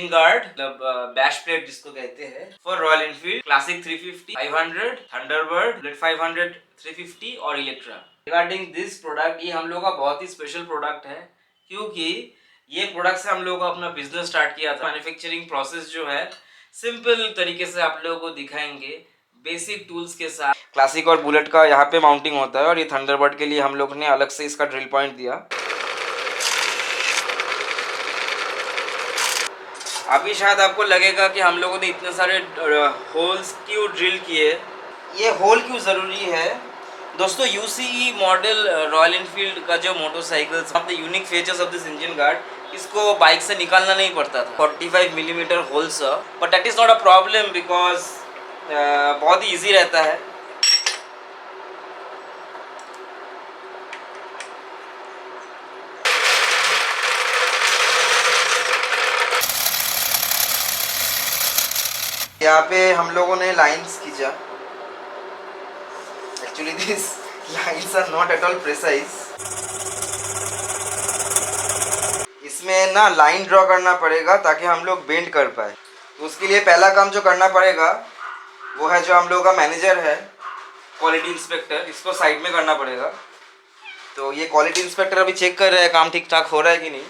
Guard मतलब bash plate जिसको कहते हैं for royal Enfield classic 350, 500, Thunderbird, bullet 500, 350 और इलेक्ट्रा। रिगार्डिंग दिस प्रोडक्ट, ये हम लोग का बहुत ही स्पेशल प्रोडक्ट है क्योंकि ये प्रोडक्ट से हम लोग अपना बिजनेस स्टार्ट किया था। मैन्युफैक्चरिंग प्रोसेस जो है सिंपल तरीके से आप लोगों को दिखाएंगे बेसिक टूल्स के साथ। क्लासिक और बुलेट का यहाँ पे माउंटिंग होता है और ये थंडरबर्ड के लिए हम लोग ने अलग से इसका ड्रिल पॉइंट दिया। अभी शायद आपको लगेगा कि हम लोगों ने इतने सारे होल्स क्यों ड्रिल किए, ये होल क्यों ज़रूरी है। दोस्तों यूसीई मॉडल रॉयल एनफील्ड का जो motorcycles of the unique features of this engine guard, इसको बाइक से निकालना नहीं पड़ता था। 45 millimetre holes, but that is not a problem because बहुत ही ईजी रहता है। यहाँ पे हम लोगों ने लाइंस खींचा। Actually this lines are not at all precise. इसमें ना लाइन ड्रॉ करना पड़ेगा ताकि हम लोग बेंड कर पाए। तो उसके लिए पहला काम जो करना पड़ेगा वो है जो हम लोग का मैनेजर है, क्वालिटी इंस्पेक्टर, इसको साइड में करना पड़ेगा। तो ये क्वालिटी इंस्पेक्टर अभी चेक कर रहे हैं काम ठीक ठाक हो रहा है कि नहीं।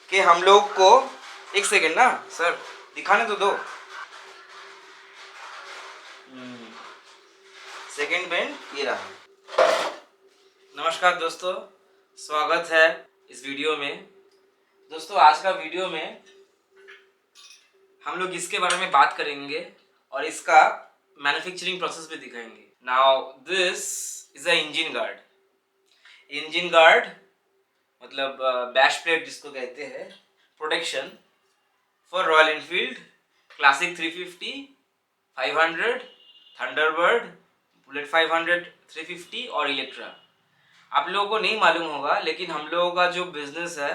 कि हम लोग को एक सेकेंड ना सर दिखाने तो दो। सेकेंड बेंड ये रहा। नमस्कार दोस्तों, स्वागत है इस वीडियो में। दोस्तों आज का वीडियो में हम लोग इसके बारे में बात करेंगे और इसका मैन्युफैक्चरिंग प्रोसेस भी दिखाएंगे। Now this is a engine guard. Engine guard मतलब बैश प्लेट जिसको कहते हैं, protection for royal Enfield classic 350, 500, Thunderbird, bullet 500, 350 और इलेक्ट्रा। आप लोगों को नहीं मालूम होगा लेकिन हम लोगों का जो बिजनेस है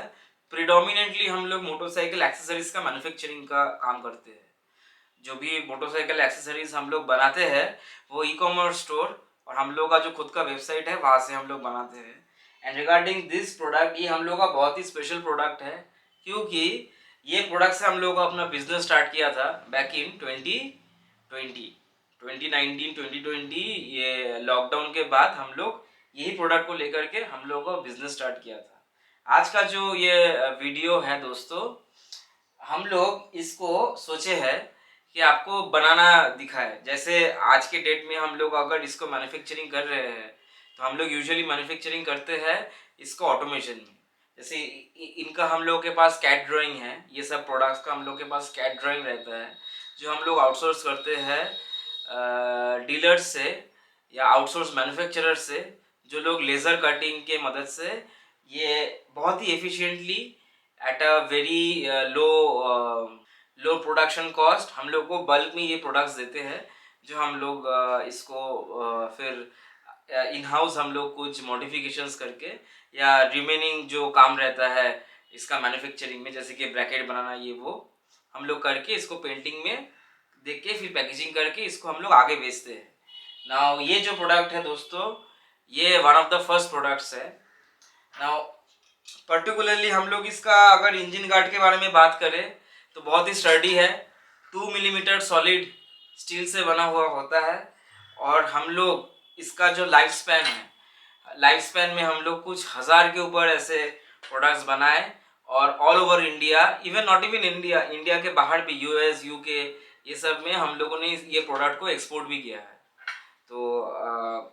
प्रीडोमिनेटली हम लोग मोटरसाइकिल एक्सेसरीज का मैन्युफैक्चरिंग का काम करते हैं। जो भी मोटरसाइकिल एक्सेसरीज हम लोग बनाते हैं वो ई कॉमर्स स्टोर और हम लोग का जो खुद का वेबसाइट है वहाँ से हम लोग बनाते हैं। एंड रिगार्डिंग दिस प्रोडक्ट, ये हम लोग का बहुत ही स्पेशल प्रोडक्ट है क्योंकि ये प्रोडक्ट से हम लोग अपना बिजनेस स्टार्ट किया था बैक इन 2020, ये लॉकडाउन के बाद हम लोग यही प्रोडक्ट को लेकर के हम लोग का बिजनेस स्टार्ट किया था। आज का जो ये वीडियो है दोस्तों, हम लोग इसको सोचे हैं कि आपको बनाना दिखाए। जैसे आज के डेट में हम लोग अगर इसको मैन्युफैक्चरिंग कर रहे हैं तो हम लोग यूजुअली मैन्युफैक्चरिंग करते हैं इसको ऑटोमेशन में। जैसे इनका हम लोग के पास कैट ड्राइंग है, ये सब प्रोडक्ट्स का हम लोग के पास कैट ड्राइंग रहता है जो हम लोग आउटसोर्स करते हैं डीलर्स से या आउटसोर्स मैन्युफैक्चरर से, जो लोग लेज़र कटिंग के मदद से ये बहुत ही efficiently at a very low production cost हम लोग को बल्क में ये प्रोडक्ट्स देते हैं, जो हम लोग इसको फिर इन हाउस हम लोग कुछ मॉडिफिकेशंस करके या रिमेनिंग जो काम रहता है इसका मैन्युफैक्चरिंग में, जैसे कि ब्रैकेट बनाना ये वो हम लोग करके इसको पेंटिंग में देख के फिर पैकेजिंग करके इसको हम लोग आगे बेचते हैं। नाउ ये जो प्रोडक्ट है दोस्तों, ये one of the first products है। नाउ पर्टिकुलरली हम लोग इसका अगर इंजन गार्ड के बारे में बात करें तो बहुत ही स्टर्डी है। 2 मिलीमीटर सॉलिड स्टील से बना हुआ होता है और हम लोग इसका जो लाइफ स्पैन में हम लोग कुछ हज़ार के ऊपर ऐसे प्रोडक्ट्स बनाए और all over India, even not even India, India के बाहर भी यूएस, यूके, ये सब में हम लोगों ने ये प्रोडक्ट को एक्सपोर्ट भी किया है। तो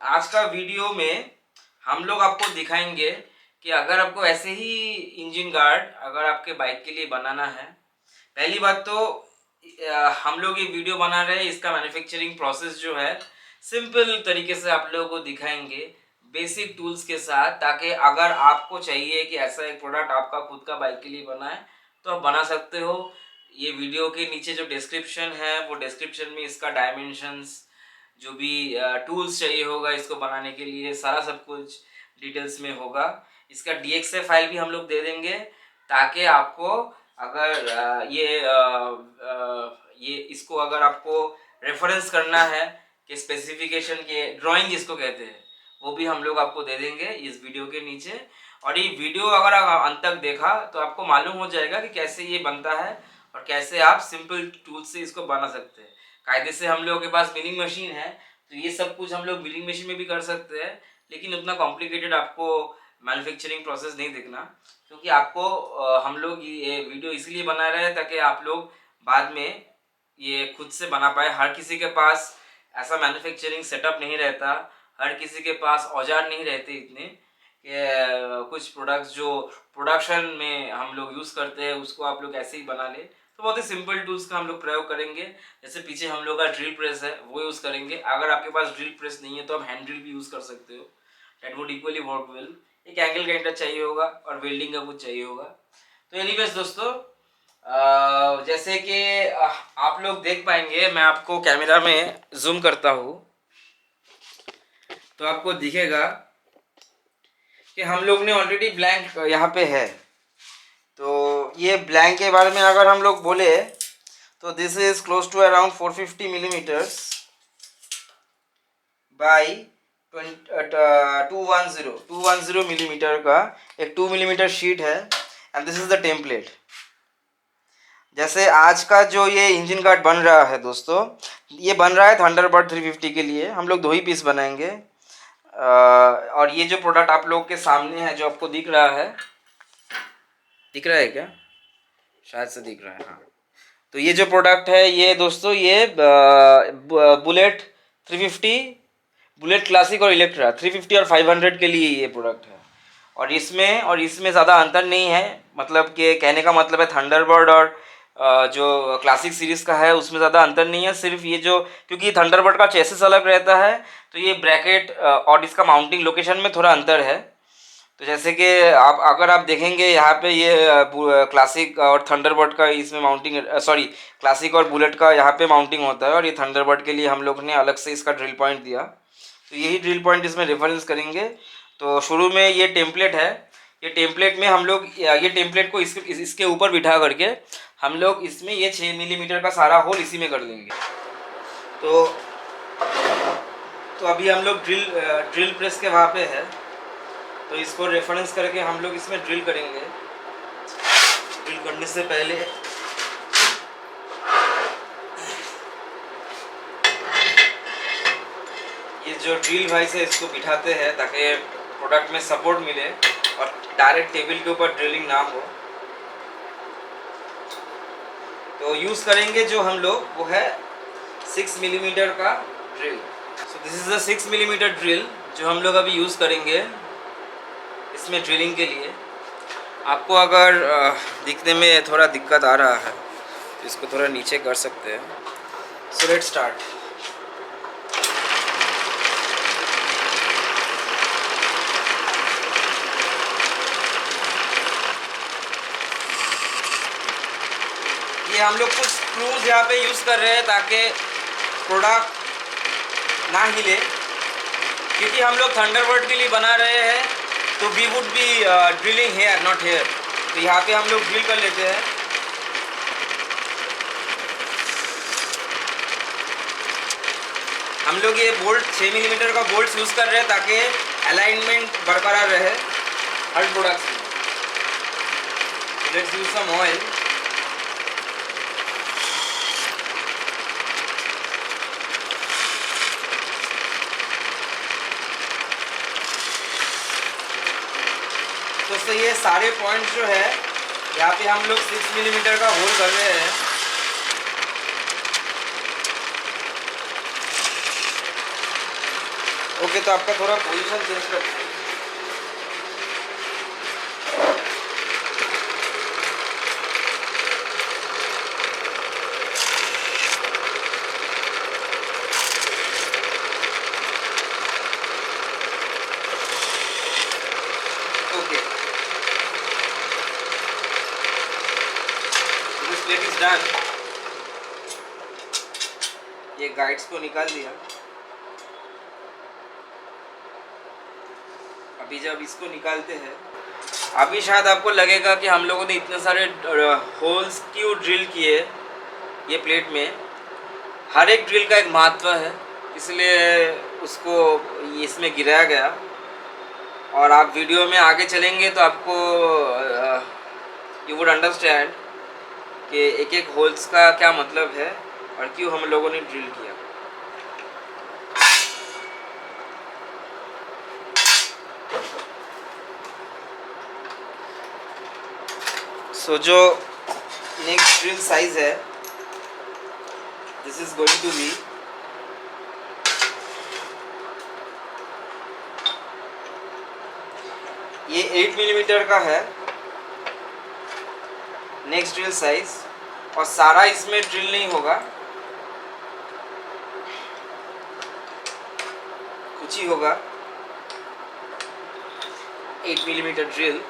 आज का वीडियो में हम लोग आपको दिखाएंगे कि अगर आपको ऐसे ही इंजन गार्ड अगर आपके बाइक के लिए बनाना है, पहली बात तो हम लोग ये वीडियो बना रहे हैं इसका मैन्युफैक्चरिंग प्रोसेस जो है सिंपल तरीके से आप लोगों को दिखाएंगे बेसिक टूल्स के साथ, ताकि अगर आपको चाहिए कि ऐसा एक प्रोडक्ट आपका खुद का बाइक के लिए बनाए तो आप बना सकते हो। ये वीडियो के नीचे जो डिस्क्रिप्शन है वो डिस्क्रिप्शन में इसका डायमेंशंस, जो भी टूल्स चाहिए होगा इसको बनाने के लिए, सारा सब कुछ डिटेल्स में होगा। इसका DXF फाइल भी हम लोग दे देंगे ताकि आपको अगर ये इसको अगर आपको रेफरेंस करना है कि स्पेसिफिकेशन के ड्राइंग जिसको कहते हैं वो भी हम लोग आपको दे देंगे इस वीडियो के नीचे। और ये वीडियो अगर आप अंत तक देखा तो आपको मालूम हो जाएगा कि कैसे ये बनता है और कैसे आप सिंपल टूल से इसको बना सकते हैं। कायदे से हम लोगों के पास मिलिंग मशीन है, तो ये सब कुछ हम लोग मिलिंग मशीन में भी कर सकते हैं, लेकिन उतना कॉम्प्लिकेटेड आपको मैन्युफैक्चरिंग प्रोसेस नहीं देखना, क्योंकि आपको हम लोग ये वीडियो इसलिए बना रहे हैं ताकि आप लोग बाद में ये खुद से बना पाए। हर किसी के पास ऐसा मैन्युफैक्चरिंग सेटअप नहीं रहता, हर किसी के पास औजार नहीं रहते इतने कि कुछ प्रोडक्ट्स जो प्रोडक्शन में हम लोग यूज़ करते हैं उसको आप लोग ऐसे ही बना ले। तो बहुत ही सिंपल टूल्स का हम लोग प्रयोग करेंगे। जैसे पीछे हम लोग का ड्रिल प्रेस है वो यूज़ करेंगे। अगर आपके पास ड्रिल प्रेस नहीं है तो आप हैंड ड्रिल भी यूज़ कर सकते हो, that would equally work well. एक एंगल ग्राइंडर चाहिए होगा और वेल्डिंग का कुछ चाहिए होगा। तो एनीवेज दोस्तों, जैसे कि आप लोग देख पाएंगे, मैं आपको कैमरा में जूम करता हूँ तो आपको दिखेगा कि हम लोग ने ऑलरेडी ब्लैंक यहाँ पे है। तो ये ब्लैंक के बारे में अगर हम लोग बोले तो this is close to around 450 millimetres by 210 millimetre का एक 2 मिलीमीटर शीट है, and this is the template. जैसे आज का जो ये इंजन गार्ड बन रहा है दोस्तों, ये बन रहा है थंडरबर्ड 350 के लिए। हम लोग 2 ही पीस बनाएंगे। और ये जो प्रोडक्ट आप लोग के सामने है, जो आपको दिख रहा है, दिख रहा है क्या? शायद से दिख रहा है, हाँ। तो ये जो प्रोडक्ट है ये दोस्तों, ये बुलेट 350, बुलेट क्लासिक और इलेक्ट्रा 350 और 500 के लिए ये प्रोडक्ट है। और इसमें ज़्यादा अंतर नहीं है, मतलब कि कहने का मतलब है थंडरबर्ड और जो क्लासिक सीरीज़ का है उसमें ज़्यादा अंतर नहीं है। सिर्फ ये जो, क्योंकि थंडरबर्ड का चेसिस अलग रहता है तो ये ब्रैकेट और इसका माउंटिंग लोकेशन में थोड़ा अंतर है। तो जैसे कि आप अगर आप देखेंगे यहाँ पे ये क्लासिक और थंडरबर्ड का इसमें माउंटिंग, सॉरी क्लासिक और बुलेट का यहाँ पे माउंटिंग होता है, और ये थंडरबर्ड के लिए हम लोग ने अलग से इसका ड्रिल पॉइंट दिया। तो यही ड्रिल पॉइंट इसमें रेफरेंस करेंगे। तो शुरू में ये टेम्पलेट है, ये टेम्पलेट में हम लोग ये टेम्पलेट को इसके ऊपर बिठा करके हम लोग इसमें ये 6 मिलीमीटर का सारा होल इसी में कर देंगे। तो अभी हम लोग ड्रिल प्रेस के वहाँ पे है, तो इसको रेफरेंस करके हम लोग इसमें ड्रिल करेंगे। ड्रिल करने से पहले ये जो ड्रिल वाइस है इसको बिठाते हैं ताकि प्रोडक्ट में सपोर्ट मिले और डायरेक्ट टेबल के ऊपर ड्रिलिंग ना हो। तो यूज़ करेंगे जो हम लोग, वो है 6 मिलीमीटर का drill. So this is the 6 millimetre drill जो हम लोग अभी यूज़ करेंगे इसमें ड्रिलिंग के लिए। आपको अगर दिखने में थोड़ा दिक्कत आ रहा है तो इसको थोड़ा नीचे कर सकते हैं। So let's start. ये हम लोग कुछ स्क्रूज यहाँ पे यूज़ कर रहे हैं ताकि प्रोडक्ट ना हिले, क्योंकि हम लोग थंडरबर्ड के लिए बना रहे हैं तो we would be drilling here not here. तो यहाँ पे हम लोग ड्रिल कर लेते हैं। हम लोग ये बोल्ट 6 मिलीमीटर का बोल्ट यूज़ कर रहे हैं ताकि अलाइनमेंट बरकरार रहे हर प्रोडक्ट में। Let's use some oil. दोस्तों ये सारे पॉइंट्स जो है यहाँ पे हम लोग 6 मिलीमीटर का होल कर रहे हैं। ओके, तो आपका थोड़ा पोजीशन चेंज करते हैं। Okay, this plate is done. ये गाइड्स को निकाल दिया। अभी जब इसको निकालते हैं, अभी शायद आपको लगेगा कि हम लोगों ने इतने सारे होल्स क्यों ड्रिल किए ये प्लेट में। हर एक ड्रिल का एक महत्व है, इसलिए उसको इसमें गिराया गया। और आप वीडियो में आगे चलेंगे तो आपको यू वुड अंडरस्टैंड कि एक एक होल्स का क्या मतलब है और क्यों हम लोगों ने ड्रिल किया। सो जो नेक्स्ट ड्रिल साइज है, this is going to be ये 8 मिलीमीटर का है नेक्स्ट ड्रिल साइज, और सारा इसमें ड्रिल नहीं होगा, कुछ ही होगा 8 मिलीमीटर ड्रिल।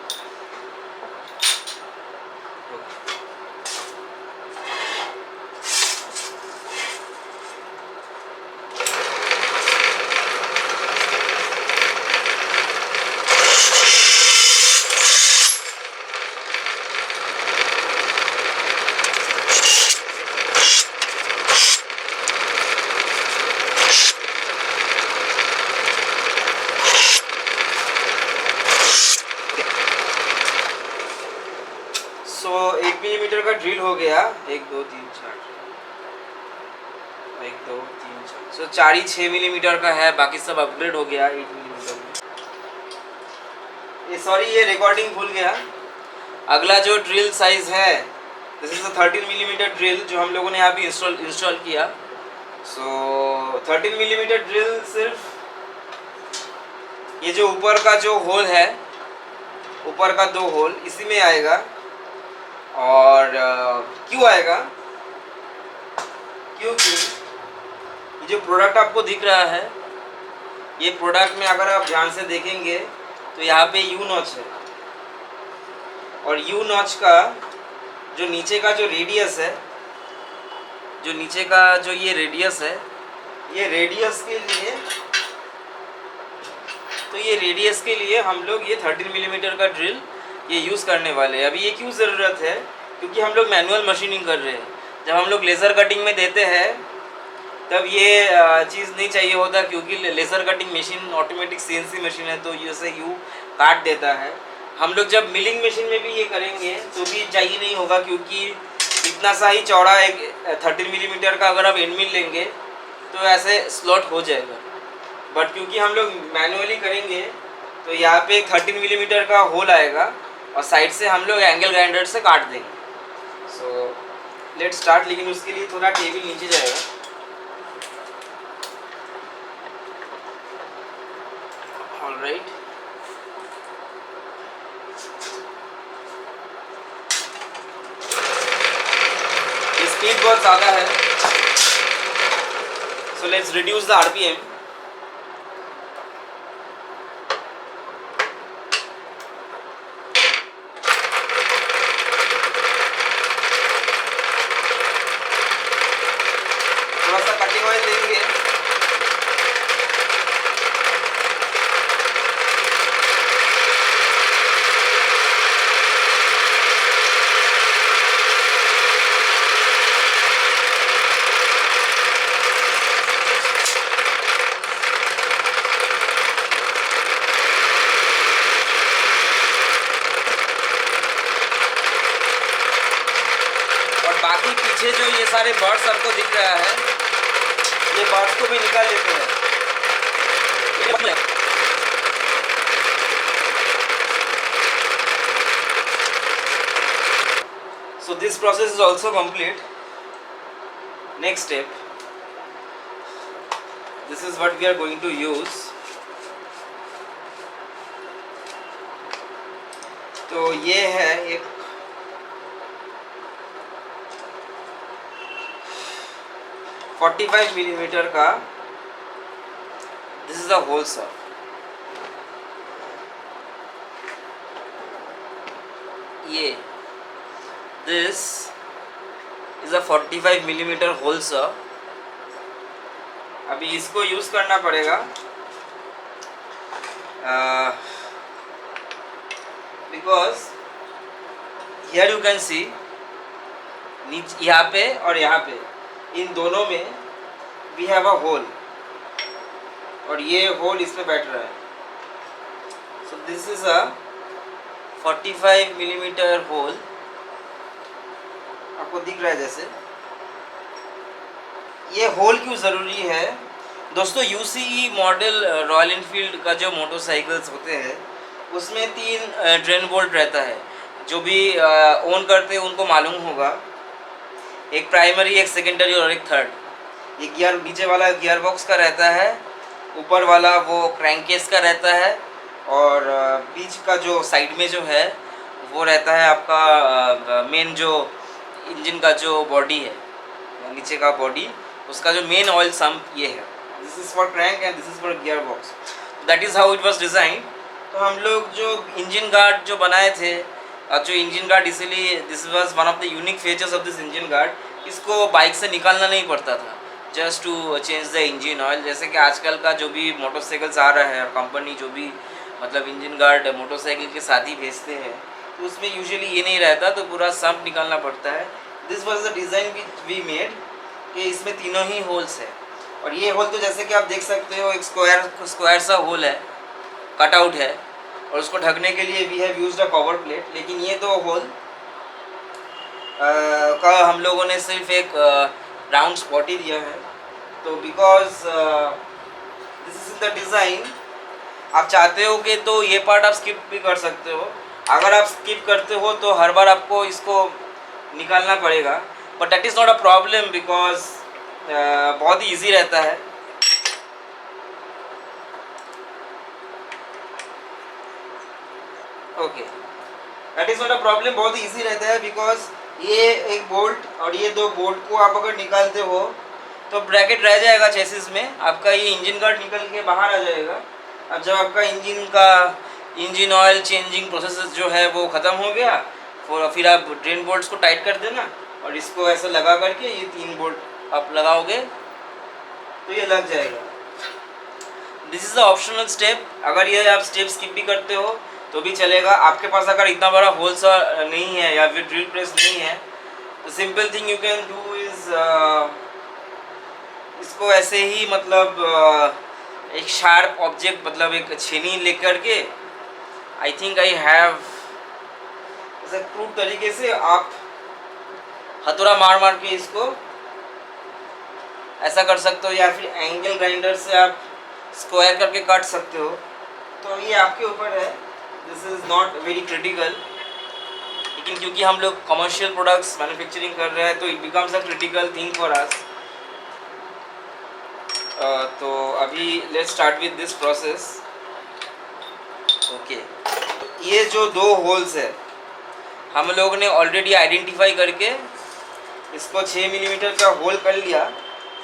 सो 8 मिलीमीटर का ड्रिल हो गया, 1 2 3 4 1 2 3 4, सो 4 ही 6 मिलीमीटर का है, बाकी सब अपग्रेड हो गया 8 मिलीमीटर में। ये सॉरी ये रिकॉर्डिंग भूल गया। अगला जो ड्रिल साइज है, this is a 13 millimetre drill जो हम लोगों ने यहाँ भी इंस्टॉल किया। सो 13 मिलीमीटर ड्रिल सिर्फ ये जो ऊपर का जो होल है, ऊपर का 2 होल इसी में आएगा। और क्यों आएगा, क्योंकि ये जो प्रोडक्ट आपको दिख रहा है, ये प्रोडक्ट में अगर आप ध्यान से देखेंगे तो यहाँ पे यू नॉच है, और यू नॉच का जो नीचे का जो रेडियस है, जो नीचे का जो ये रेडियस है, ये रेडियस के लिए, तो ये रेडियस के लिए हम लोग ये 13 मिलीमीटर का ड्रिल ये यूज़ करने वाले हैं। अभी ये क्यों ज़रूरत है, क्योंकि हम लोग मैनुअल मशीनिंग कर रहे हैं। जब हम लोग लेज़र कटिंग में देते हैं तब ये चीज़ नहीं चाहिए होता, क्योंकि laser cutting machine automatic CNC machine है, तो ये से यू काट देता है। हम लोग जब मिलिंग मशीन में भी ये करेंगे तो भी चाहिए नहीं होगा, क्योंकि इतना सा ही चौड़ा एक 13 मिलीमीटर का अगर आप एंड मिल लेंगे तो ऐसे स्लॉट हो जाएगा। बट क्योंकि हम लोग मैनुअली करेंगे तो यहाँ पे एक 13 मिलीमीटर का होल आएगा, और साइड से हम लोग एंगल ग्राइंडर से काट देंगे। सो लेट स्टार्ट, लेकिन उसके लिए थोड़ा टेबल नीचे जाएगा। ऑलराइट, ये स्पीड बहुत ज़्यादा है, so let's reduce the RPM। थोड़ा सा कटिंग ऑयल देंगे, और बाकी पीछे जो ये सारे बर्ड्स आपको दिख रहा है, ये बर्ड्स को भी निकाल लेते हैं। So this process is also complete. Next step, this is what we are going to use. तो ये है एक $45 मिलीमीटर का, this is a hole saw. ये this is a 45 millimetre hole saw. अभी इसको यूज करना पड़ेगा, because here you can see, यहाँ पे और यहाँ पे इन दोनों में वी हैव अ होल, और ये होल इसमें बैठ रहा है। So this is a 45 millimetre hole. आपको दिख रहा है जैसे ये होल क्यों ज़रूरी है दोस्तों। यूसीई मॉडल रॉयल इनफील्ड का जो मोटरसाइकिल्स होते हैं उसमें 3 ड्रेन बोल्ट रहता है। जो भी ओन करते हैं उनको मालूम होगा, एक प्राइमरी, एक सेकेंडरी और एक थर्ड। ये गियर नीचे वाला गियर बॉक्स का रहता है, ऊपर वाला वो क्रैंकेस का रहता है, और बीच का जो साइड में जो है वो रहता है आपका मेन जो इंजन का जो बॉडी है, नीचे का बॉडी, उसका जो मेन ऑयल सम्प ये है। This is for crank and this is for gear box. That is how it was design. तो हम लोग जो इंजन गार्ड जो बनाए थे, जो इंजन गार्ड, इसीलिए this was one of the unique features of this engine guard. इसको बाइक से निकालना नहीं पड़ता था just to change the engine oil. जैसे कि आजकल का जो भी मोटरसाइकिल्स आ रहा है और कंपनी जो भी मतलब इंजन गार्ड मोटरसाइकिल के साथ ही भेजते हैं, तो उसमें यूजुअली ये नहीं रहता, तो पूरा सम्प निकालना पड़ता है। This was the design which we made कि इसमें तीनों ही होल्स है। और ये होल तो जैसे कि आप देख सकते हो एक स्क्वायर सा होल है, कटआउट है, और उसको ढकने के लिए we have used a cover plate. लेकिन ये दो होल का हम लोगों ने सिर्फ एक राउंड स्पॉट ही दिया है। तो because this is in the design, आप चाहते हो कि तो ये पार्ट आप स्किप भी कर सकते हो। अगर आप स्किप करते हो तो हर बार आपको इसको निकालना पड़ेगा, but that is not a problem because बहुत ही ईजी रहता है। Okay, that is not a problem, बहुत ही ईजी रहता है बिकॉज ये एक बोल्ट और ये दो बोल्ट को आप अगर निकालते हो तो ब्रैकेट रह जाएगा चेसिस में, आपका ये इंजन गार्ड निकल के बाहर आ जाएगा। अब जब आपका इंजन ऑयल चेंजिंग प्रोसेस जो है वो ख़त्म हो गया, फिर आप ड्रेन बोल्ट्स को टाइट कर देना और इसको ऐसे लगा करके ये 3 बोल्ट आप लगाओगे तो ये लग जाएगा। This is the optional step. अगर ये आप स्टेप स्किप भी करते हो तो भी चलेगा। आपके पास अगर इतना बड़ा होल सा नहीं है या फिर ड्रिल प्रेस नहीं है, तो simple thing you can do is इसको ऐसे ही मतलब एक शार्प ऑब्जेक्ट, मतलब एक छेनी लेकर के, आई थिंक आई हैव, ऐसे क्रूड तरीके से आप हथौड़ा मार मार के इसको ऐसा कर सकते हो, या फिर एंगल ग्राइंडर से आप स्क्वायर करके काट सकते हो। तो ये आपके ऊपर है, this is not very critical. लेकिन क्योंकि हम लोग कमर्शियल प्रोडक्ट्स मैन्युफैक्चरिंग कर रहे हैं तो it becomes a critical thing for us. तो अभी let's start with this process. Okay, ये जो 2 होल्स है हम लोग ने ऑलरेडी आइडेंटिफाई करके इसको 6 मिलीमीटर का होल कर लिया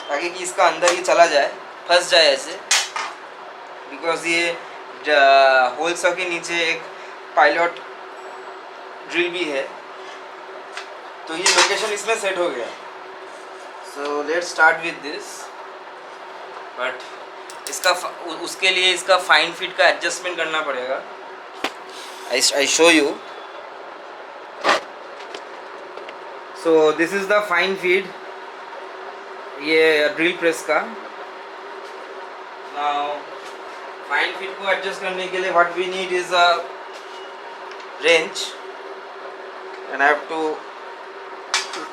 ताकि कि इसका अंदर ही चला जाए, फंस जाए ऐसे। बिकॉज ये होल्स के नीचे एक पायलट ड्रिल भी है, तो ये लोकेशन इसमें सेट हो गया। So let's start with this. But इसका उसके लिए इसका फाइन फिट का एडजस्टमेंट करना पड़ेगा। I show you. So this is the fine feed, ये ड्रिल प्रेस का। नाउ फाइन फीड को एडजस्ट करने के लिए what we need is a wrench, and I have to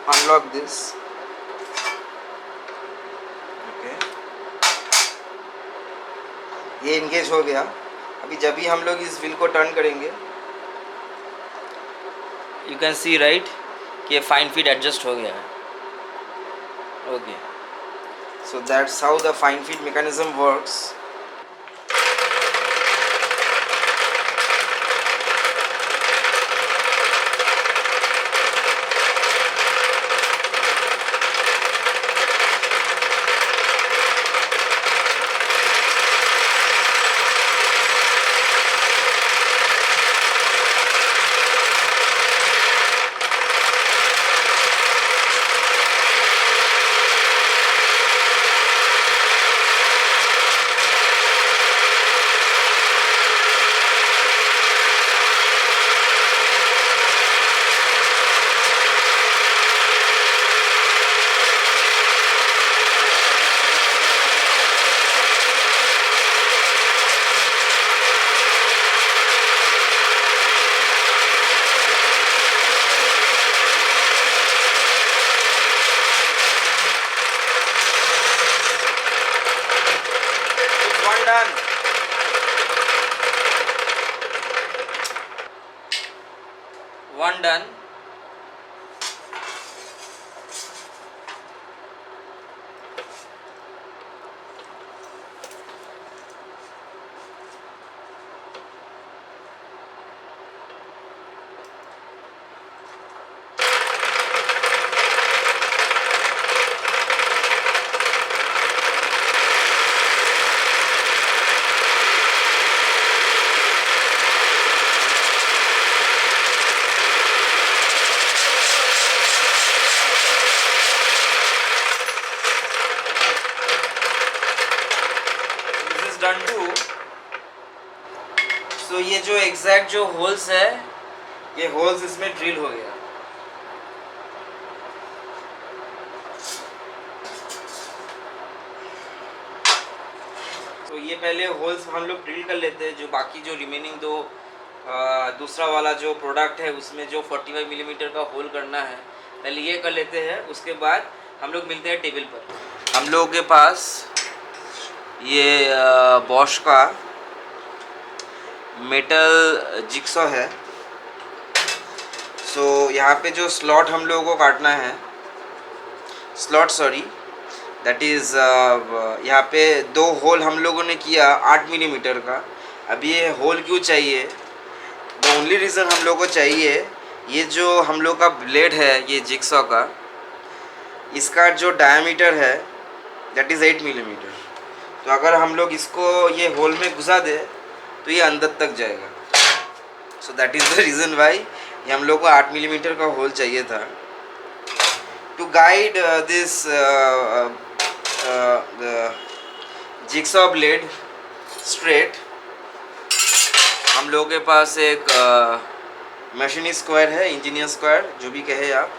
unlock this. Okay, ये इंगेज हो गया। अभी जब भी हम लोग इस व्हील को टर्न करेंगे, यू कैन सी राइट कि फाइन फीड एडजस्ट हो गया है। Okay, so that's how the fine feed mechanism works. done. This is done too. So ये जो एग्जैक्ट जो होल्स है, ये होल्स इसमें ड्रिल हो गया. तो ये पहले होल्स हम लोग ड्रिल कर लेते हैं. जो बाकी जो रिमेनिंग दो दूसरा वाला जो प्रोडक्ट है उसमें जो 45 मिलीमीटर का होल करना है, पहले ये कर लेते हैं. उसके बाद हम लोग मिलते हैं टेबल पर. हम लोगों के पास ये बॉश का मेटल जिक्सॉ है. सो यहाँ पे जो स्लॉट हम लोगों को काटना है, दैट इज़ यहाँ पे 2 होल हम लोगों ने किया 8 मिलीमीटर का. अब ये होल क्यों चाहिए? द ओनली रीज़न हम लोग को चाहिए, ये जो हम लोग का ब्लेड है ये जिक्सॉ का, इसका जो डायमीटर है दैट इज़ 8 मिलीमीटर. तो अगर हम लोग इसको ये होल में घुसा दे तो ये अंदर तक जाएगा. सो that is the reason Y ये हम लोग को 8 मिलीमीटर का होल चाहिए था. To guide this jigsaw blade straight, हम लोगों के पास एक मशीनी स्क्वायर है, इंजीनियर स्क्वायर जो भी कहे आप.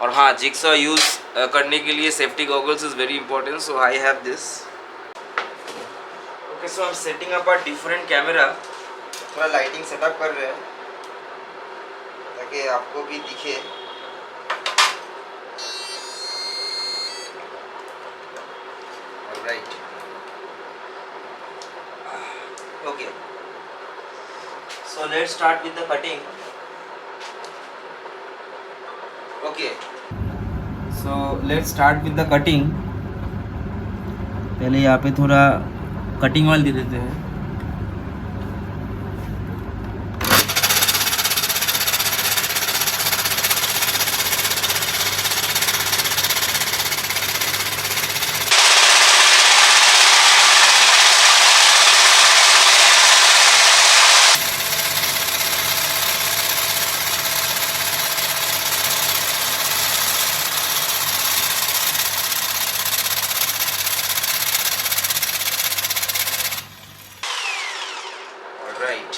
और हाँ, जिक्सॉ यूज़ करने के लिए safety goggles is very important. So I have this. Okay, so हम setting up a different camera. थोड़ा लाइटिंग सेटअप कर रहे हैं ताकि आपको भी दिखे. Alright, okay. So let's start with the cutting. Okay. So let's start with the cutting. पहले यहाँ पे थोड़ा कटिंग ऑयल दे देते हैं. Right.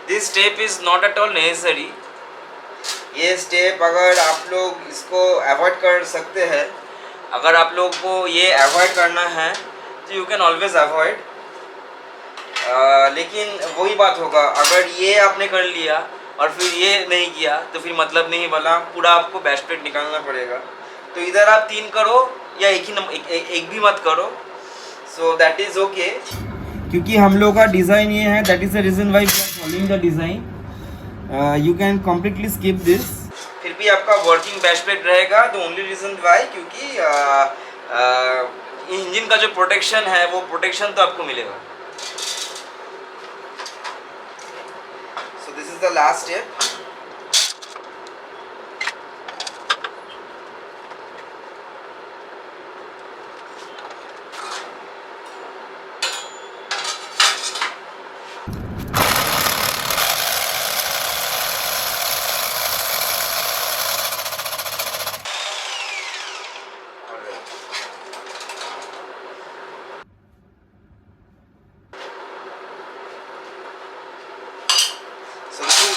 This step is not at all necessary. ये स्टेप अगर आप लोग इसको अवॉइड कर सकते हैं, अगर आप लोग को ये अवॉइड करना है तो यू कैन ऑलवेज अवॉइड. लेकिन वही बात होगा, अगर ये आपने कर लिया और फिर ये नहीं किया तो फिर मतलब नहीं बना, पूरा आपको बैश प्लेट निकालना पड़ेगा. तो इधर आप 3 करो या एक भी मत करो. So that is okay. क्योंकि हम लोग का डिज़ाइन ये है, that is the reason why we are following the design. You can completely skip this. फिर भी आपका वर्किंग बैश प्लेट रहेगा. द ओनली रीज़न वाई, क्योंकि इंजन का जो प्रोटेक्शन है वो प्रोटेक्शन तो आपको मिलेगा. So this is the last step.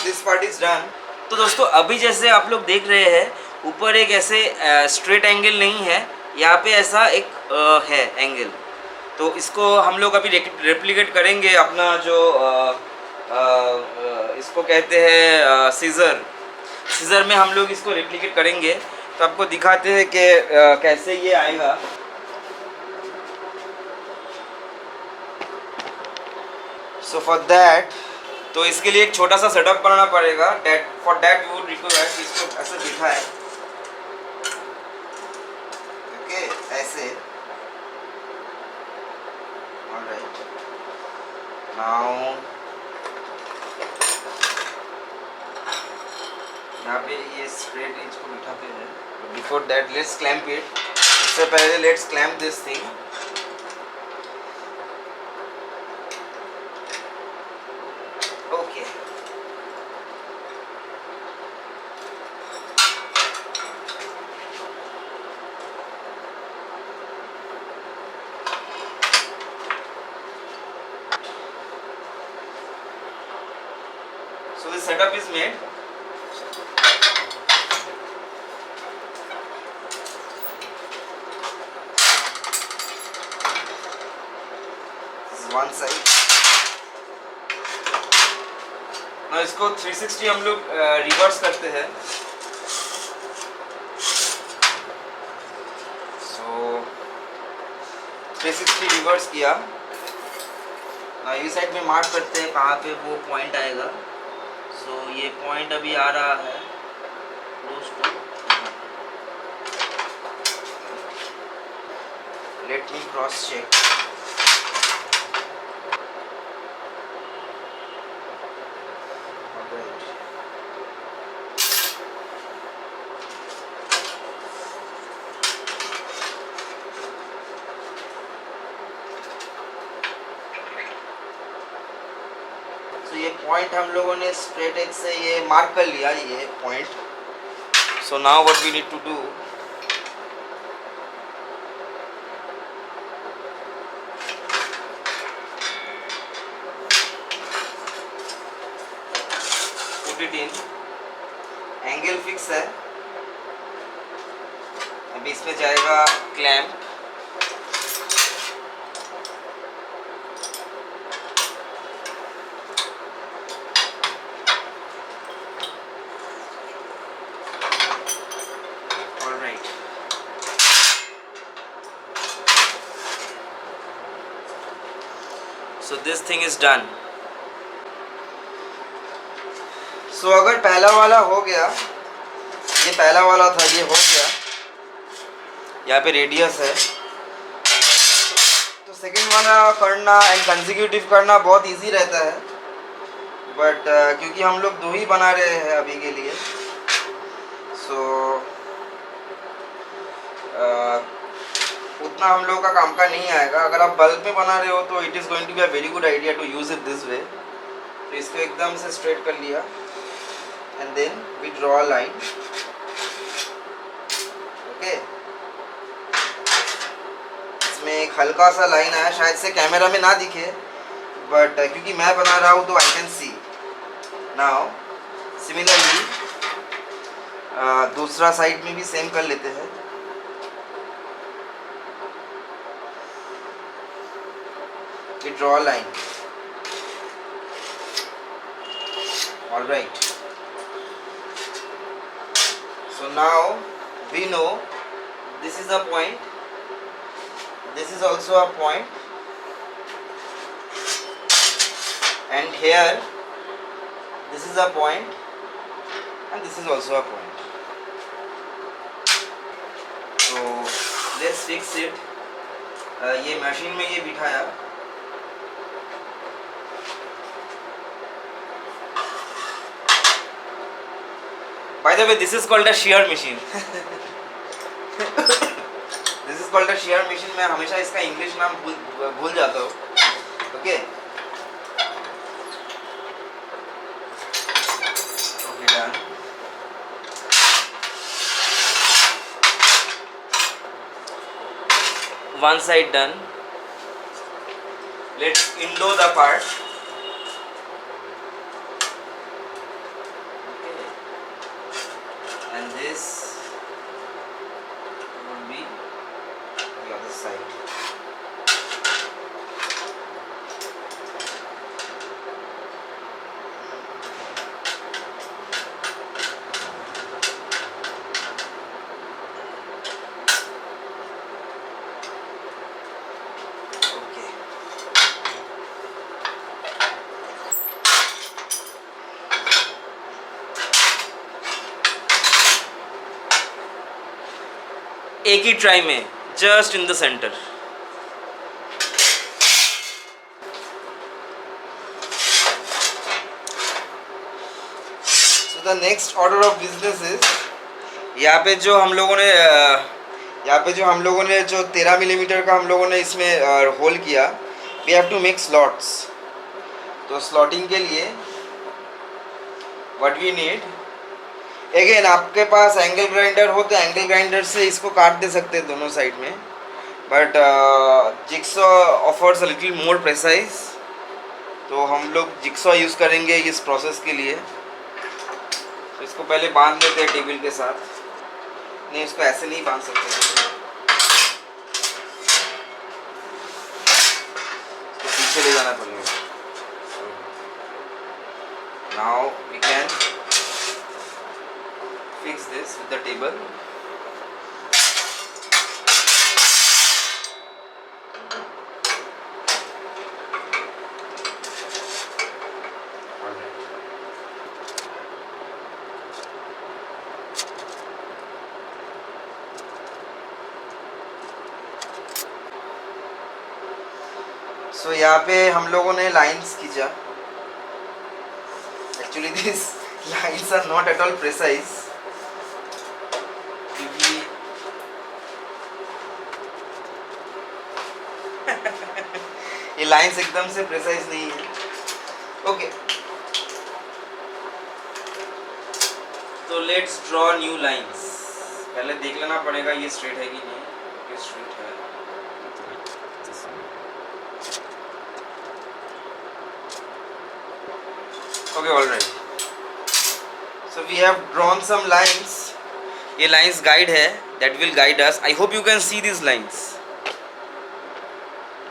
this part is done. तो दोस्तों अभी जैसे आप लोग देख रहे हैं ऊपर एक ऐसे स्ट्रेट एंगल नहीं है, यहाँ पे ऐसा एक है एंगल। तो इसको हम लोग अभी रेप्लिकेट करेंगे अपना जो इसको कहते हैं सीज़र में हम लोग इसको रेप्लिकेट करेंगे। तो आपको दिखाते हैं कि कैसे ये आएगा। सो फॉर दैट, तो इसके लिए एक छोटा सा सेटअप बनाना पड़ेगा। For that we would require इसको ऐसे दिखाए, ओके ऐसे। ऑलराइट, नाउ यहाँ पे ये स्ट्रेट एज को बिठाते हैं। Before that let's clamp it. इससे पहले let's clamp this thing. Okay, so the setup is made. One side. ना इसको 360 हम लोग रिवर्स करते हैं। सो 360 रिवर्स किया। ना ये साइड में मार्क करते हैं कहाँ पे वो पॉइंट आएगा। सो ये पॉइंट अभी आ रहा है close to. Let me cross check. तो ये पॉइंट हम लोगों ने स्ट्रेट एज से ये मार्क कर लिया, ये point. So now what we need to do, put it in. Angle fix है। अभी इसमें जाएगा clamp. So this thing is done. So अगर पहला वाला हो गया, ये पहला वाला था, ये हो गया, यहाँ पे रेडियस है, तो सेकंड वाला करना एंड कंसेक्यूटिव करना बहुत इजी रहता है। बट क्योंकि हम लोग दो ही बना रहे हैं अभी के लिए, सो उतना हम लोगों का काम का नहीं आएगा। अगर आप बल्क में बना रहे हो तो it is going to be a very good idea to use it this way. तो इसको एकदम से स्ट्रेट कर लिया and then we draw a line. Okay, इसमें एक हल्का सा लाइन आया, शायद से कैमरा में ना दिखे, बट क्योंकि मैं बना रहा हूँ तो I can see. Now similarly दूसरा साइड में भी सेम कर लेते हैं। Draw a line. All right. So now we know this is a point. This is also a point. And here this is a point. And this is also a point. So let's fix it. ये machine में ये बिठाया। By the way, this is called a shear machine. This is called a shear machine. मैं हमेशा इसका English नाम भूल जाता हूँ। Okay. Okay, done. One side done. Let's window the part. एक ही ट्राई में, just in the centre. So the next order of business is, यहाँ पे जो हम लोगों ने जो 13 मिलीमीटर का हम लोगों ने इसमें होल किया, we have to make slots. तो स्लॉटिंग के लिए व्हाट वी नीड, अगेन आपके पास एंगल ग्राइंडर हो तो एंगल ग्राइंडर से इसको काट दे सकते हैं दोनों साइड में, but jigsaw offers a little more precise. तो हम लोग जिक्सॉ यूज़ करेंगे इस प्रोसेस के लिए. तो इसको पहले बांध लेते हैं टेबल के साथ. नहीं, इसको ऐसे नहीं बांध सकते, इसको पीछे ले जाना पड़ेगा. Now we can fix this with the table. So यहाँ पे हम लोगों ने लाइंस खींचा. Actually these lines are not at all precise. ये लाइंस एकदम से प्रिसाइज नहीं है. ओके, तो लेट्स ड्रॉ न्यू लाइंस. पहले देख लेना पड़ेगा ये स्ट्रेट है कि नहीं. ये स्ट्रेट है. Okay, alright. So we have drawn some lines. ये लाइंस गाइड है, that will guide us. I hope you can see this lines.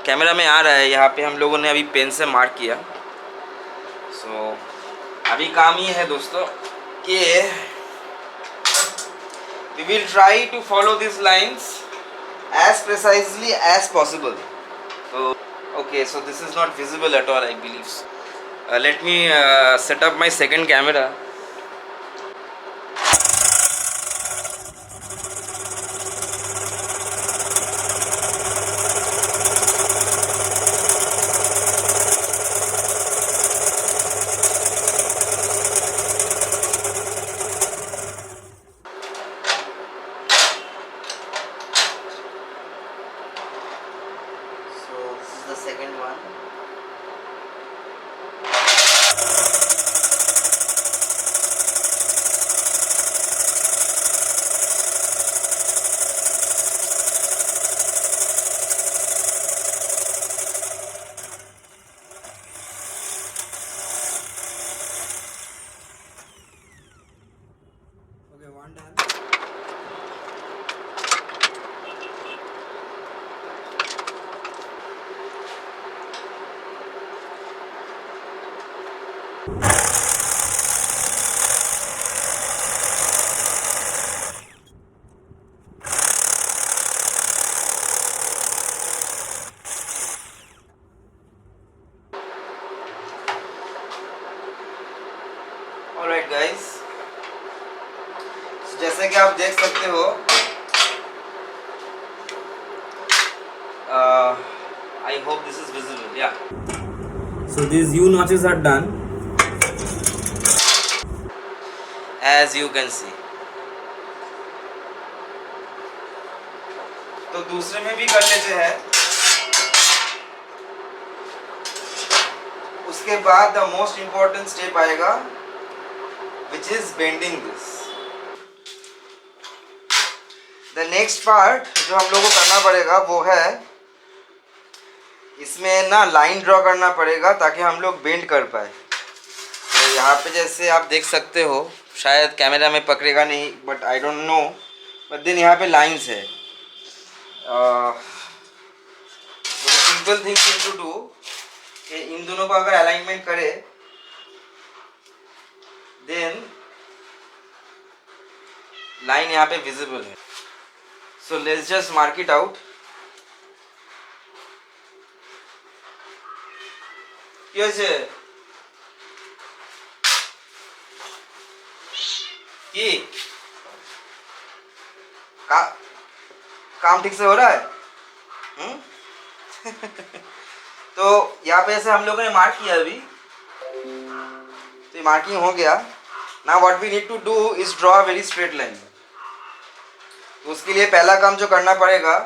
Camera में आ रहा है. यहाँ पे हम लोगों ने अभी पेन से मार्क किया. सो अभी काम ये है दोस्तों कि we will try to follow these lines as precisely as possible. So okay, so this is not visible at all, I believe. Let me set up my second camera. The second one. Okay, one done. Alright guys, जैसे कि आप देख सकते हो, I hope this is visible. Yeah. So these U notches are done, as you can see. तो दूसरे में भी कर लेते हैं. उसके बाद द मोस्ट इम्पोर्टेंट स्टेप आएगा, which is bending this. The next part जो हम लोगों को करना पड़ेगा वो है, इसमें ना लाइन ड्रॉ करना पड़ेगा ताकि हम लोग बेंड कर पाए. तो यहाँ पे जैसे आप देख सकते हो, शायद कैमरा में पकड़ेगा नहीं, but I don't know, but then यहाँ पे लाइंस है. सिंपल थिंग टू डू कि इन दोनों को अगर अलाइनमेंट करे, देन लाइन यहाँ पे विजिबल है. So let's just mark it out. কি হয়েছে? কি काम ठीक से हो रहा है? हम्म? तो यहाँ पे ऐसे हम लोगों ने मार्क किया अभी, तो ये मार्किंग हो गया। Now what we need to do is draw a very straight line. तो उसके लिए पहला काम जो करना पड़ेगा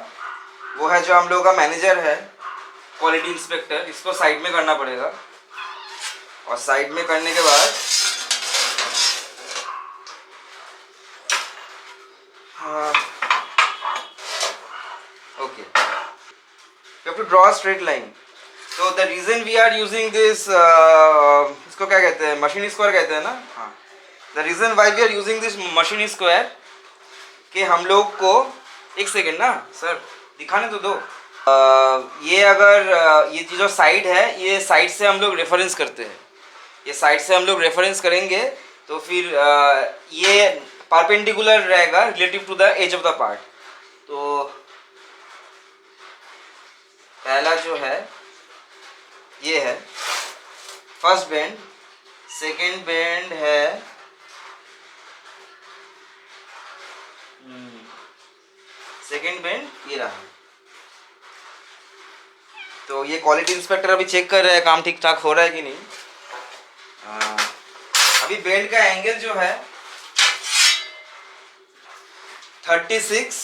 वो है जो हम लोगों का मैनेजर है, क्वालिटी इंस्पेक्टर, इसको साइड में करना पड़ेगा। और साइड में करने के बाद okay, you have to draw a straight line. तो the reason we are using this, इसको क्या कहते हैं, मशीन स्क्वायर कहते हैं ना। हाँ, the reason why we are using this machine square कि हम लोग को, एक सेकेंड ना सर, दिखाने तो दो। ये अगर ये जो साइड है, ये साइड से हम लोग रेफरेंस करते हैं, ये साइड से हम लोग रेफरेंस करेंगे तो फिर ये परपेंडिकुलर रहेगा relative to the edge of the part. तो पहला जो है ये है फर्स्ट बेंड, सेकेंड बेंड है सेकेंड बेंड ये रहा। तो ये क्वालिटी इंस्पेक्टर अभी चेक कर रहे हैं काम ठीक ठाक हो रहा है कि नहीं। अभी बेंड का एंगल जो है 36,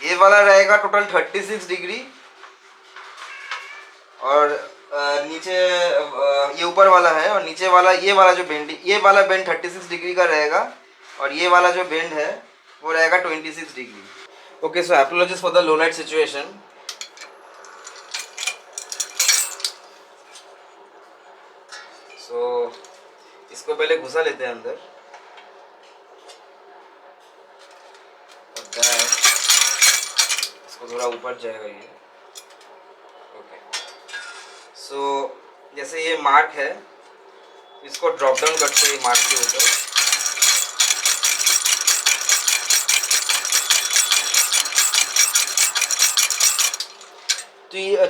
ये वाला रहेगा टोटल 36 डिग्री। और नीचे ये ऊपर वाला है, और नीचे वाला ये वाला जो बेंड, ये वाला बेंड 36 डिग्री का रहेगा, और ये वाला जो बेंड है वो रहेगा 26 degree. Okay, so apologies for the low light situation. So इसको पहले घुसा लेते हैं अंदर, इसको थोड़ा ऊपर जाएगा ये। ओके, सो जैसे ये मार्क है, इसको ड्रॉप डाउन करते हैं मार्क के ऊपर।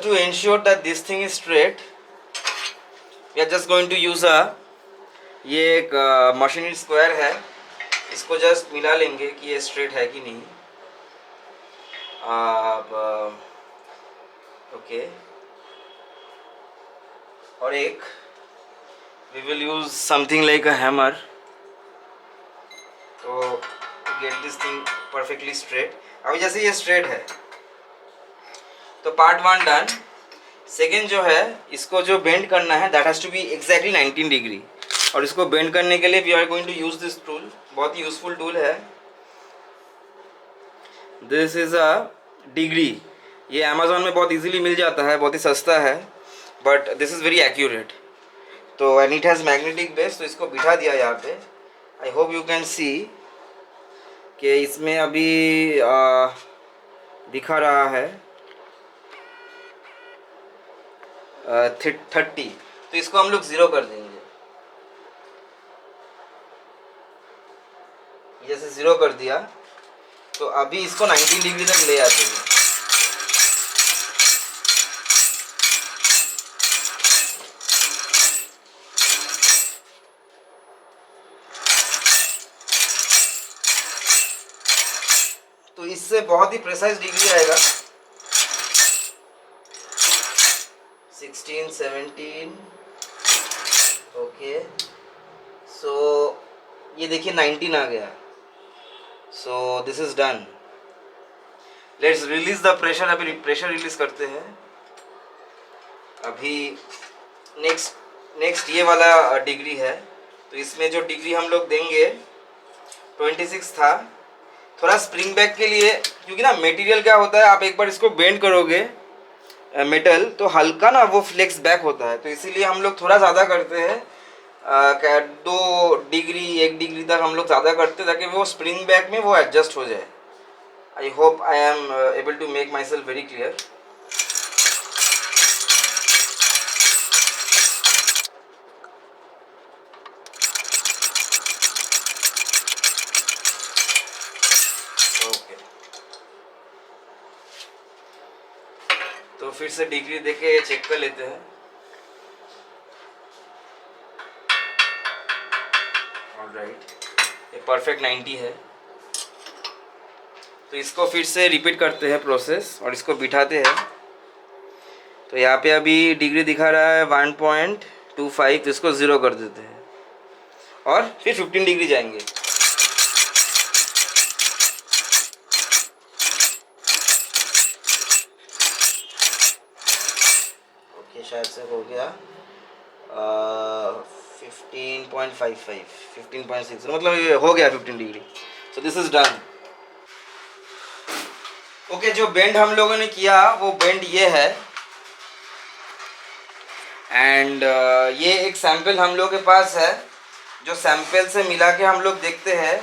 To ensure that this thing is straight, we are just going to use ये एक मशीन स्क्वायर है, इसको जस्ट मिला लेंगे कि ये स्ट्रेट है कि नहीं। ओके, और एक we will use something like a hammer तो get this thing perfectly straight। अभी जैसे ये स्ट्रेट है तो पार्ट 1 डन। सेकेंड जो है, इसको जो बेंड करना है that has to be exactly 19 degree, और इसको बेंड करने के लिए we are going to use this tool. बहुत ही यूजफुल टूल है, दिस इज़ अ डिग्री। ये अमेजोन में बहुत इजीली मिल जाता है, बहुत ही सस्ता है, but this is very accurate. तो and it has magnetic base. तो इसको बिठा दिया यहाँ पे। I hope you can see कि इसमें अभी दिखा रहा है 30। तो इसको हम लोग 0 कर देंगे। जैसे 0 कर दिया तो अभी इसको 90 डिग्री तक ले आते हैं। तो इससे बहुत ही प्रिसाइज डिग्री आएगा, 16, 17। ओके, सो ये देखिए 19 आ गया। सो this is done. Let's release the pressure. अभी प्रेशर रिलीज करते हैं। अभी नेक्स्ट ये वाला डिग्री है, तो इसमें जो डिग्री हम लोग देंगे 26 था। थोड़ा स्प्रिंग बैक के लिए, क्योंकि ना मटेरियल क्या होता है, आप एक बार इसको बेंड करोगे मेटल तो हल्का ना वो फ्लेक्स बैक होता है, तो इसीलिए हम लोग थोड़ा ज़्यादा करते हैं। 2 डिग्री 1 डिग्री तक हम लोग ज़्यादा करते हैं ताकि वो स्प्रिंग बैक में वो एडजस्ट हो जाए। I hope I am able to make myself very clear. Okay, तो फिर से डिग्री देके चेक कर लेते हैं। ऑलराइट, ये परफेक्ट 90 है। तो इसको फिर से रिपीट करते हैं प्रोसेस और इसको बिठाते हैं। तो यहाँ पे अभी डिग्री दिखा रहा है 1.25, तो इसको 0 कर देते हैं और फिर 15 डिग्री जाएंगे। ओके, शायद से हो गया 15.55, 15.6, मतलब ये हो गया 15 degree. So this is done. Okay, जो बेंड हम लोगों ने किया वो बेंड ये है। एंड ये एक सैंपल हम लोग के पास है, जो सैंपल से मिला के हम लोग देखते हैं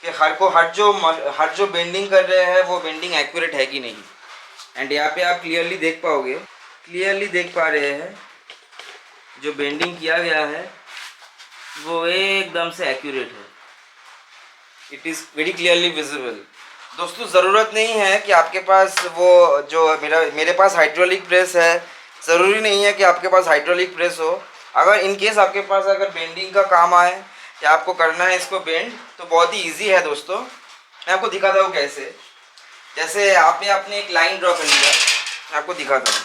कि हर जो बेंडिंग कर रहे हैं वो बेंडिंग एक्यूरेट है कि नहीं। एंड यहाँ पे आप क्लियरली देख पा रहे हैं जो बेंडिंग किया गया है वो एकदम से एक्यूरेट है। It is very clearly visible. दोस्तों, ज़रूरत नहीं है कि आपके पास वो जो मेरे पास हाइड्रोलिक प्रेस है, ज़रूरी नहीं है कि आपके पास हाइड्रोलिक प्रेस हो। अगर इन केस आपके पास अगर बेंडिंग का काम आए या आपको करना है इसको बेंड, तो बहुत ही इजी है दोस्तों। मैं आपको दिखाता हूँ कैसे। जैसे आपने एक लाइन ड्रॉ कर लिया, मैं आपको दिखाता हूँ।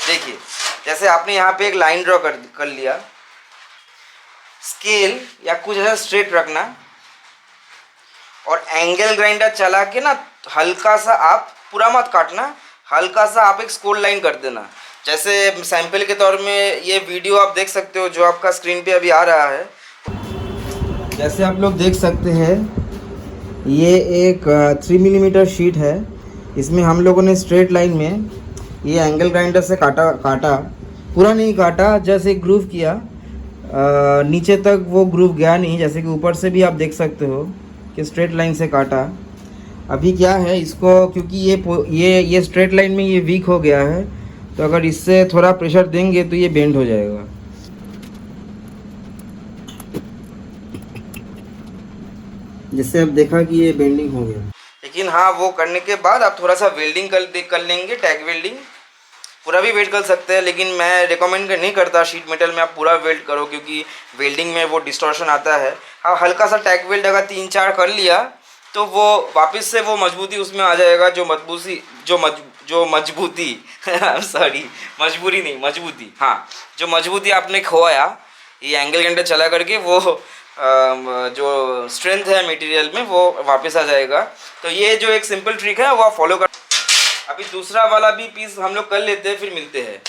देखिए, जैसे आपने यहाँ पे एक लाइन ड्रॉ कर लिया, स्केल या कुछ ऐसा स्ट्रेट रखना और एंगल ग्राइंडर चला के ना हल्का सा, आप पूरा मत काटना, हल्का सा आप एक स्कोर लाइन कर देना। जैसे सैंपल के तौर में ये वीडियो आप देख सकते हो जो आपका स्क्रीन पे अभी आ रहा है। जैसे आप लोग देख सकते हैं, ये एक 3 मिलीमीटर शीट है। इसमें हम लोगों ने स्ट्रेट लाइन में ये एंगल ग्राइंडर से काटा, पूरा नहीं काटा, जैसे एक ग्रूव किया। नीचे तक वो ग्रूव गया नहीं, जैसे कि ऊपर से भी आप देख सकते हो कि स्ट्रेट लाइन से काटा। अभी क्या है, इसको क्योंकि ये स्ट्रेट लाइन में ये वीक हो गया है, तो अगर इससे थोड़ा प्रेशर देंगे तो ये बेंड हो जाएगा। जिससे अब देखा कि ये बेंडिंग हो गया। लेकिन हाँ, वो करने के बाद आप थोड़ा सा वेल्डिंग कर लेंगे, टैग वेल्डिंग। पूरा भी वेल्ड कर सकते हैं, लेकिन मैं रिकमेंड नहीं करता शीट मेटल में आप पूरा वेल्ड करो, क्योंकि वेल्डिंग में वो डिस्टॉर्शन आता है। हाँ, हल्का सा टैग वेल्ड अगर 3-4 कर लिया तो वो वापस से वो मजबूती उसमें आ जाएगा, जो मजबूती सॉरी, मजबूरी नहीं, मजबूती। हाँ, जो मजबूती आपने खोया ये एंगल ग्राइंडर चला करके, वो जो स्ट्रेंथ है मटेरियल में वो वापस आ जाएगा। तो ये जो एक सिंपल ट्रिक है वो आप फॉलो कर। अभी दूसरा वाला भी पीस हम लोग कर लेते हैं, फिर मिलते हैं।